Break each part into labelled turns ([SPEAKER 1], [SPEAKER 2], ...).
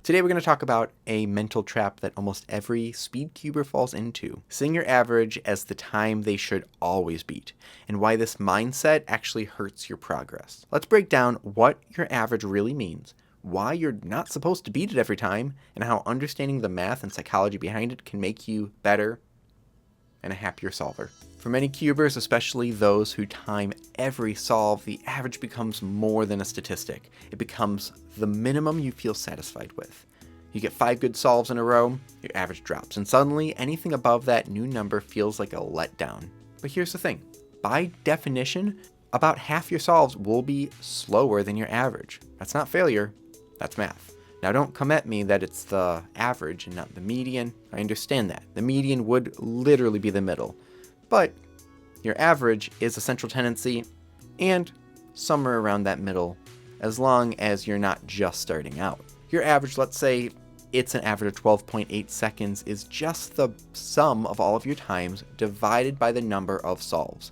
[SPEAKER 1] Today we're going to talk about a mental trap that almost every speed cuber falls into, seeing your average as the time they should always beat, and why this mindset actually hurts your progress. Let's break down what your average really means, why you're not supposed to beat it every time, and how understanding the math and psychology behind it can make you better and a happier solver. For many cubers, especially those who time every solve, the average becomes more than a statistic. It becomes the minimum you feel satisfied with. You get 5 good solves in a row, your average drops, and suddenly anything above that new number feels like a letdown. But here's the thing, by definition, about half your solves will be slower than your average. That's not failure, that's math. Now don't come at me that it's the average and not the median. I understand that. The median would literally be the middle. But your average is a central tendency and somewhere around that middle, as long as you're not just starting out. Your average, let's say it's an average of 12.8 seconds, is just the sum of all of your times divided by the number of solves.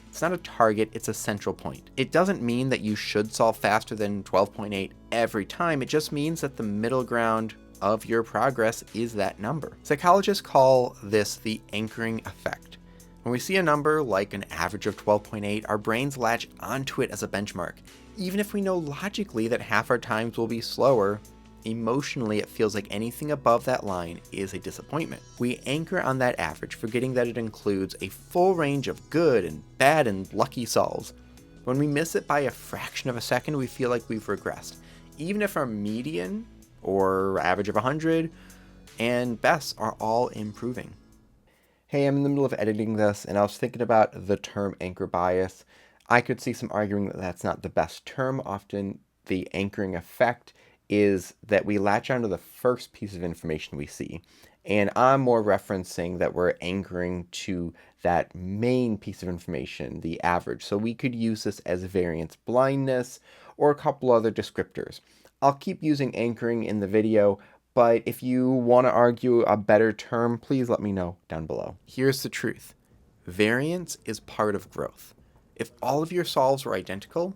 [SPEAKER 1] It's not a target, it's a central point. It doesn't mean that you should solve faster than 12.8 every time, it just means that the middle ground of your progress is that number. Psychologists call this the anchoring effect. When we see a number like an average of 12.8, our brains latch onto it as a benchmark. Even if we know logically that half our times will be slower, emotionally it feels like anything above that line is a disappointment. We anchor on that average, forgetting that it includes a full range of good and bad and lucky solves. When we miss it by a fraction of a second, we feel like we've regressed. Even if our median or average of 100 and best are all improving. Hey, I'm in the middle of editing this and I was thinking about the term anchor bias. I could see some arguing that that's not the best term. Often the anchoring effect is that we latch onto the first piece of information we see. And I'm more referencing that we're anchoring to that main piece of information, the average. So we could use this as variance blindness or a couple other descriptors. I'll keep using anchoring in the video, but if you want to argue a better term, please let me know down below. Here's the truth. Variance is part of growth. If all of your solves were identical,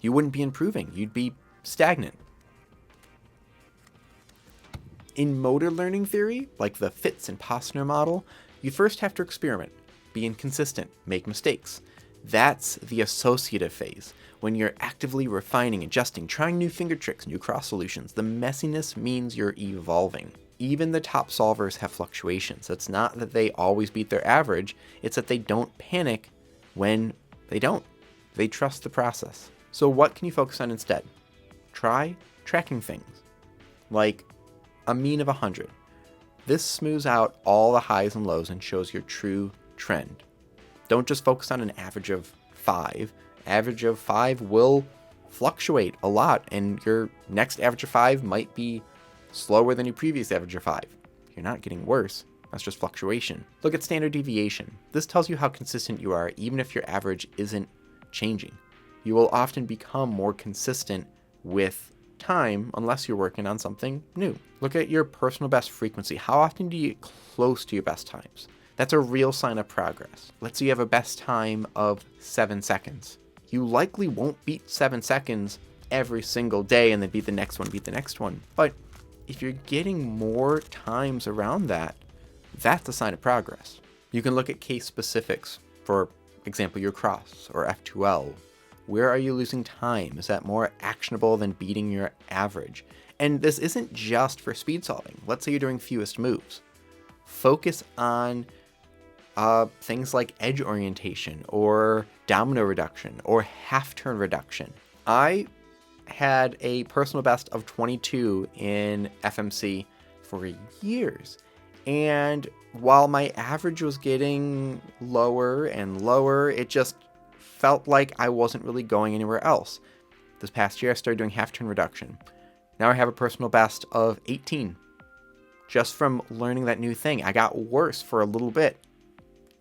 [SPEAKER 1] you wouldn't be improving. You'd be stagnant. In motor learning theory, like the Fitz and Posner model, you first have to experiment, be inconsistent, make mistakes. That's the associative phase, when you're actively refining, adjusting, trying new finger tricks, new cross solutions. The messiness means you're evolving. Even the top solvers have fluctuations. It's not that they always beat their average, it's that they don't panic when they don't. They trust the process. So what can you focus on instead? Try tracking things, like a mean of 100. This smooths out all the highs and lows and shows your true trend. Don't just focus on an average of 5. Average of 5 will fluctuate a lot, and your next average of 5 might be slower than your previous average of 5. You're not getting worse. That's just fluctuation. Look at standard deviation. This tells you how consistent you are, even if your average isn't changing. You will often become more consistent with time unless you're working on something new. Look at your personal best frequency. How often do you get close to your best times? That's a real sign of progress. Let's say you have a best time of 7 seconds. You likely won't beat 7 seconds every single day and then beat the next one. But if you're getting more times around that, that's a sign of progress. You can look at case specifics. For example, your cross or F2L. Where are you losing time? Is that more actionable than beating your average? And this isn't just for speed solving. Let's say you're doing fewest moves. Focus on things like edge orientation or domino reduction or half turn reduction. I had a personal best of 22 in FMC for years. And while my average was getting lower and lower, it just felt like I wasn't really going anywhere else. This past year, I started doing half turn reduction. Now I have a personal best of 18. Just from learning that new thing, I got worse for a little bit,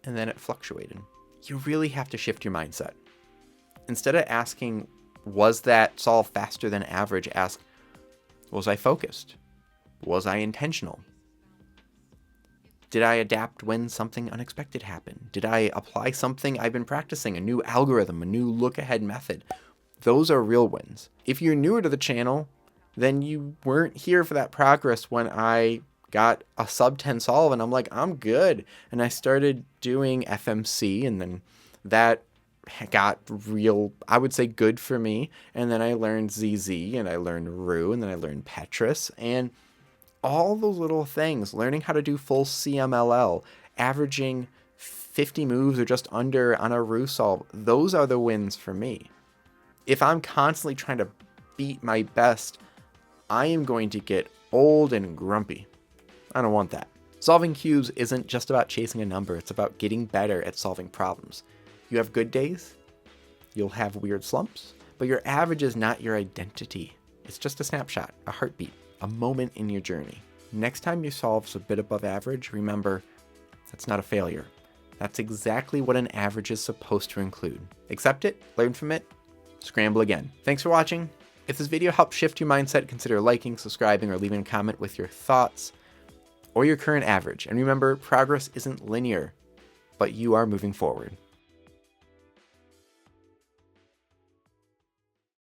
[SPEAKER 1] and then it fluctuated. You really have to shift your mindset. Instead of asking, was that solve faster than average, ask, was I focused? Was I intentional? Did I adapt when something unexpected happened? Did I apply something I've been practicing, a new algorithm, a new look-ahead method? Those are real wins. If you're newer to the channel, then you weren't here for that progress when I got a sub 10 solve and I'm like, I'm good. And I started doing FMC, and then that got real, I would say, good for me. And then I learned ZZ, and I learned Ru, and then I learned Petrus, and all those little things, learning how to do full CMLL, averaging 50 moves or just under on a Ru solve, those are the wins for me. If I'm constantly trying to beat my best, I am going to get old and grumpy. I don't want that. Solving cubes isn't just about chasing a number, it's about getting better at solving problems. You have good days, you'll have weird slumps, but your average is not your identity. It's just a snapshot, a heartbeat, a moment in your journey. Next time you solve a bit above average, remember, that's not a failure. That's exactly what an average is supposed to include. Accept it, learn from it, scramble again. Thanks for watching. If this video helped shift your mindset, consider liking, subscribing, or leaving a comment with your thoughts or your current average. And remember, progress isn't linear, but you are moving forward.